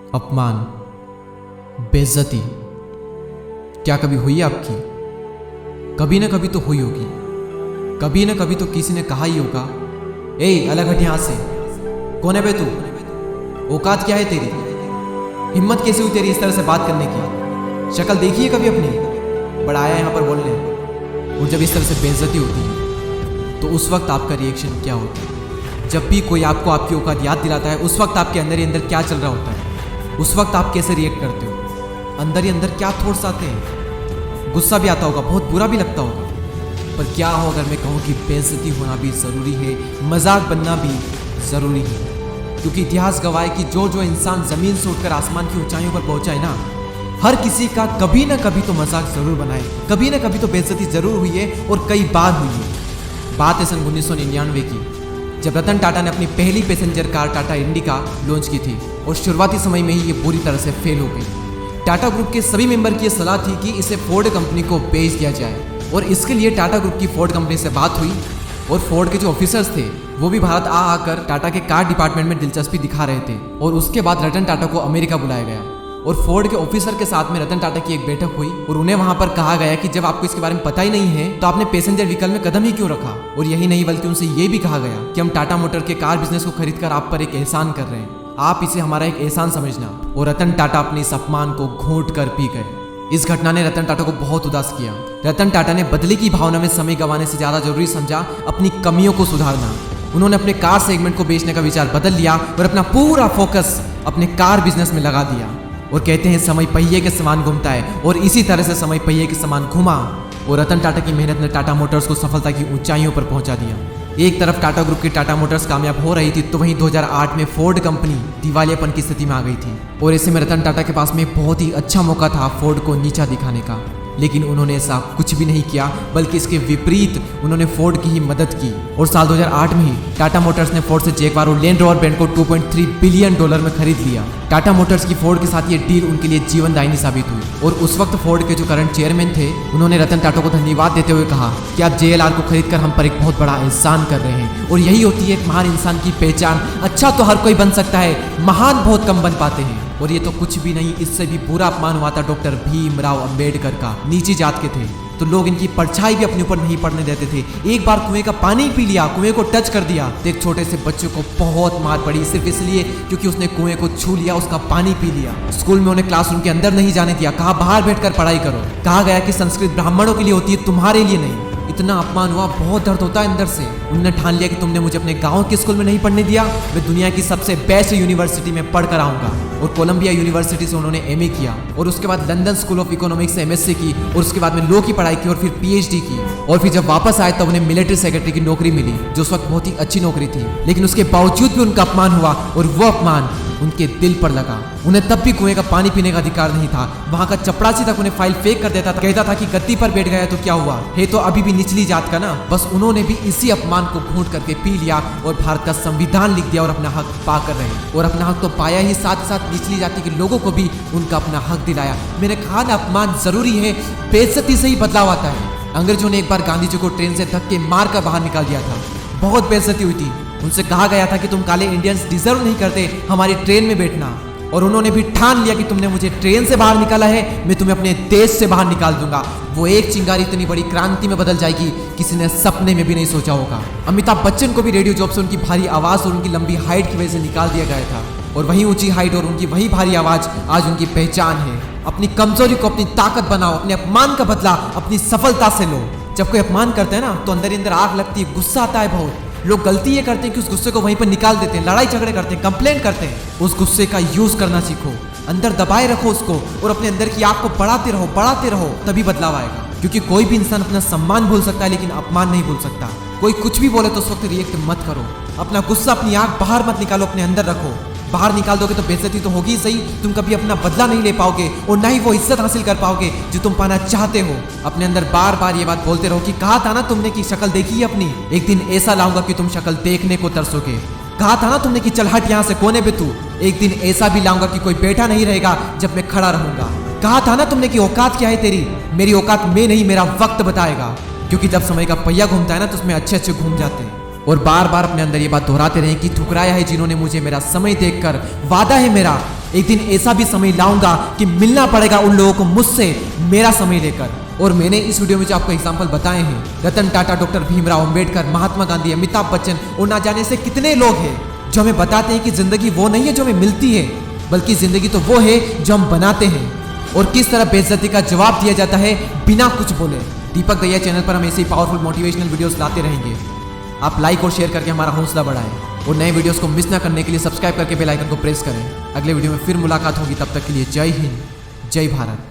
अपमान, बेइज्जती क्या कभी हुई है आपकी? कभी ना कभी तो हुई होगी। कभी ना कभी तो किसी ने कहा ही होगा, ए अलग हट यहाँ से, कौन है बे तू? औकात क्या है तेरी? हिम्मत कैसे हुई तेरी इस तरह से बात करने की? शक्ल देखी है कभी अपनी? बड़ा आया यहाँ पर बोलने। और जब इस तरह से बेइज्जती होती है तो उस वक्त आपका रिएक्शन क्या होता है? जब भी कोई आपको आपकी औकात याद दिलाता है, उस वक्त आपके अंदर ही अंदर क्या चल रहा होता है? उस वक्त आप कैसे रिएक्ट करते हो? अंदर ही अंदर क्या थॉट्स आते हैं? गुस्सा भी आता होगा, बहुत बुरा भी लगता होगा। पर क्या हो अगर मैं कहूँ कि बेइज्जती होना भी ज़रूरी है, मजाक बनना भी ज़रूरी है। क्योंकि इतिहास गवाह है कि जो जो इंसान ज़मीन से उठकर आसमान की ऊंचाइयों पर पहुंचा है ना, हर किसी का कभी ना कभी तो मजाक ज़रूर बनाए, कभी ना कभी तो बेइज्जती ज़रूर हुई है, और कई बार हुई है। बात है सन 1999 की, जब रतन टाटा ने अपनी पहली passenger car Tata indica launch की थी, और शुरुआती समय में ही ये बुरी तरह से फेल हो गई। टाटा ग्रुप के सभी मेंबर की ये सलाह थी कि इसे फोर्ड कंपनी को बेच दिया जाए, और इसके लिए टाटा ग्रुप की फोर्ड कंपनी से बात हुई, और फोर्ड के जो ऑफिसर्स थे वो भी भारत आकर टाटा के कार डिपार्टमेंट में दिलचस्पी दिखा रहे थे। और उसके बाद रतन टाटा को अमेरिका बुलाया गया, और फोर्ड के ऑफिसर के साथ में रतन टाटा की एक बैठक हुई, और उन्हें वहां पर कहा गया कि जब आपको इसके बारे में पता ही नहीं है तो आपने पैसेंजर व्हीकल में कदम ही क्यों रखा। और यही नहीं बल्कि उनसे ये भी कहा गया कि हम टाटा मोटर के कार बिजनेस को खरीदकर आप पर एक एहसान कर रहे हैं, आप इसे हमारा एक एहसान समझना। और रतन टाटा अपने इस अपमान को घोंट कर पी गए। इस घटना ने रतन टाटा को बहुत उदास किया। रतन टाटा ने बदले की भावना में समय गंवाने से ज्यादा जरूरी समझा अपनी कमियों को सुधारना। उन्होंने अपने कार सेगमेंट को बेचने का विचार बदल लिया और अपना पूरा फोकस अपने कार बिजनेस में लगा दिया। और कहते हैं समय पहिए के समान घूमता है, और इसी तरह से समय पहिए के समान घुमा, और रतन टाटा की मेहनत ने टाटा मोटर्स को सफलता की ऊंचाइयों पर पहुंचा दिया। एक तरफ टाटा ग्रुप की टाटा मोटर्स कामयाब हो रही थी, तो वहीं 2008 में फोर्ड कंपनी दिवालियापन की स्थिति में आ गई थी। और ऐसे में रतन टाटा के पास में बहुत ही अच्छा मौका था फोर्ड को नीचा दिखाने का, लेकिन उन्होंने ऐसा कुछ भी नहीं किया, बल्कि इसके विपरीत उन्होंने फोर्ड की ही मदद की। और साल 2008 में ही टाटा मोटर्स ने फोर्ड से जैगवार और लैंड रोवर ब्रांड को $2.3 बिलियन में खरीद लिया। टाटा मोटर्स की फोर्ड के साथ ये डील उनके लिए जीवनदायिनी साबित हुई। और उस वक्त फोर्ड के जो करंट चेयरमैन थे, उन्होंने रतन टाटा को धन्यवाद देते हुए कहा कि आप JLR को खरीदकर हम पर एक बहुत बड़ा एहसान कर रहे हैं। और यही होती है एक महान इंसान की पहचान। अच्छा तो हर कोई बन सकता है, महान बहुत कम बन पाते हैं। और ये तो कुछ भी नहीं, इससे भी बुरा अपमान हुआ था डॉक्टर भीमराव अंबेडकर का। नीची जात के थे तो लोग इनकी परछाई भी अपने ऊपर नहीं पड़ने देते थे। एक बार कुएं का पानी पी लिया, कुएं को टच कर दिया, तो एक छोटे से बच्चे को बहुत मार पड़ी, सिर्फ इसलिए क्योंकि उसने कुएं को छू लिया, उसका पानी पी लिया। स्कूल में उन्हें क्लासरूम के अंदर नहीं जाने दिया, कहा बाहर बैठकर पढ़ाई करो। कहा गया कि संस्कृत ब्राह्मणों के लिए होती है, तुम्हारे लिए नहीं। इतना अपमान हुआ, बहुत दर्द होता है अंदर से। उन्होंने ठान लिया कि तुमने मुझे अपने गांव के स्कूल में नहीं पढ़ने दिया, मैं दुनिया की सबसे बेस्ट यूनिवर्सिटी में पढ़कर आऊंगा। और कोलंबिया यूनिवर्सिटी से उन्होंने MA किया, और उसके बाद लंदन स्कूल ऑफ इकोनॉमिक्स से MSc की, और उसके बाद में लॉ की पढ़ाई की, और फिर PhD की। और फिर जब वापस आए तब उन्हें मिलिट्री सेक्रेटरी की नौकरी मिली, जो उस वक्त बहुत ही अच्छी नौकरी थी। लेकिन उसके बावजूद भी उनका अपमान हुआ, और वो अपमान उनके दिल पर लगा। उन्हें तब भी कुएं का पानी पीने का अधिकार नहीं था। वहां का चपरासी तक उन्हें फाइल फेंक कर देता था, कहता था कि गद्दी पर बैठ गया तो क्या हुआ है, तो अभी भी निचली जात का ना। बस उन्होंने भी इसी अपमान को घूंट करके पी लिया, और भारत का संविधान लिख दिया, और अपना हक पाकर रहे। और अपना हक तो पाया ही, साथ साथ निचली जाति के लोगों को भी उनका अपना हक दिलाया। मैंने कहा ना, अपमान जरूरी है, बेइज्जती से ही बदलाव आता है। अंग्रेजों ने एक बार गांधी जी को ट्रेन से धक्के मार कर बाहर निकाल दिया था, बहुत बेइज्जती हुई थी। उनसे कहा गया था कि तुम काले इंडियंस डिजर्व नहीं करते हमारी ट्रेन में बैठना, और उन्होंने भी ठान लिया कि तुमने मुझे ट्रेन से बाहर निकाला है, मैं तुम्हें अपने देश से बाहर निकाल दूंगा। वो एक चिंगारी इतनी बड़ी क्रांति में बदल जाएगी, किसी ने सपने में भी नहीं सोचा होगा। अमिताभ बच्चन को भी रेडियो जॉब से उनकी भारी आवाज और उनकी लंबी हाइट की वजह से निकाल दिया गया था, और वही ऊंची हाइट और उनकी वही भारी आवाज आज उनकी पहचान है। अपनी कमजोरी को अपनी ताकत बनाओ, अपने अपमान का बदला अपनी सफलता से लो। जब कोई अपमान करते हैं ना, तो अंदर ही अंदर आग लगती है, गुस्सा आता है बहुत। लोग गलती ये करते हैं कि उस गुस्से को वहीं पर निकाल देते हैं, लड़ाई झगड़े करते हैं, कंप्लेंट करते हैं। उस गुस्से का यूज करना सीखो, अंदर दबाए रखो उसको, और अपने अंदर की आग को बढ़ाते रहो, तभी बदलाव आएगा। क्योंकि कोई भी इंसान अपना सम्मान भूल सकता है, लेकिन अपमान नहीं भूल सकता। कोई कुछ भी बोले तो उस वक्त रिएक्ट मत करो, अपना गुस्सा, अपनी आग बाहर मत निकालो, अपने अंदर रखो। बाहर निकाल दोगे तो बेइज्जती तो होगी सही, तुम कभी अपना बदला नहीं ले पाओगे, और ना ही वो इज्जत हासिल कर पाओगे जो तुम पाना चाहते हो। अपने अंदर बार बार ये बात बोलते रहो कि कहा था ना तुमने कि शक्ल देखी है अपनी, एक दिन ऐसा लाऊंगा कि तुम शक्ल देखने को तरसोगे। कहा था ना तुमने कि चल हट यहाँ से, कोने पे तू, एक दिन ऐसा भी लाऊंगा कि कोई बैठा नहीं रहेगा जब मैं खड़ा रहूंगा। कहा था ना तुमने कि औकात क्या है तेरी, मेरी औकात में नहीं, मेरा वक्त बताएगा। क्योंकि जब समय का पहिया घूमता है ना, तो उसमें अच्छे अच्छे घूम जाते हैं। और बार बार अपने अंदर ये बात दोहराते रहें कि ठुकराया है जिन्होंने मुझे, मेरा समय देखकर वादा है मेरा एक दिन ऐसा भी समय लाऊंगा कि मिलना पड़ेगा उन लोगों को मुझसे, मेरा समय लेकर। और मैंने इस वीडियो में जो आपको एग्जाम्पल बताए हैं, रतन टाटा, डॉक्टर भीमराव अंबेडकर, महात्मा गांधी, अमिताभ बच्चन और ना जाने से कितने लोग हैं जो हमें बताते हैं कि जिंदगी वो नहीं है जो हमें मिलती है, बल्कि जिंदगी तो वो है जो हम बनाते हैं। और किस तरह बेइज्जती का जवाब दिया जाता है बिना कुछ बोले। दीपक दैया चैनल पर हम ऐसे ही पावरफुल मोटिवेशनल वीडियोस लाते रहेंगे। आप लाइक और शेयर करके हमारा हौसला बढ़ाएं और नए वीडियोस को मिस ना करने के लिए सब्सक्राइब करके बेल आइकन को प्रेस करें। अगले वीडियो में फिर मुलाकात होगी, तब तक के लिए जय हिंद, जय भारत।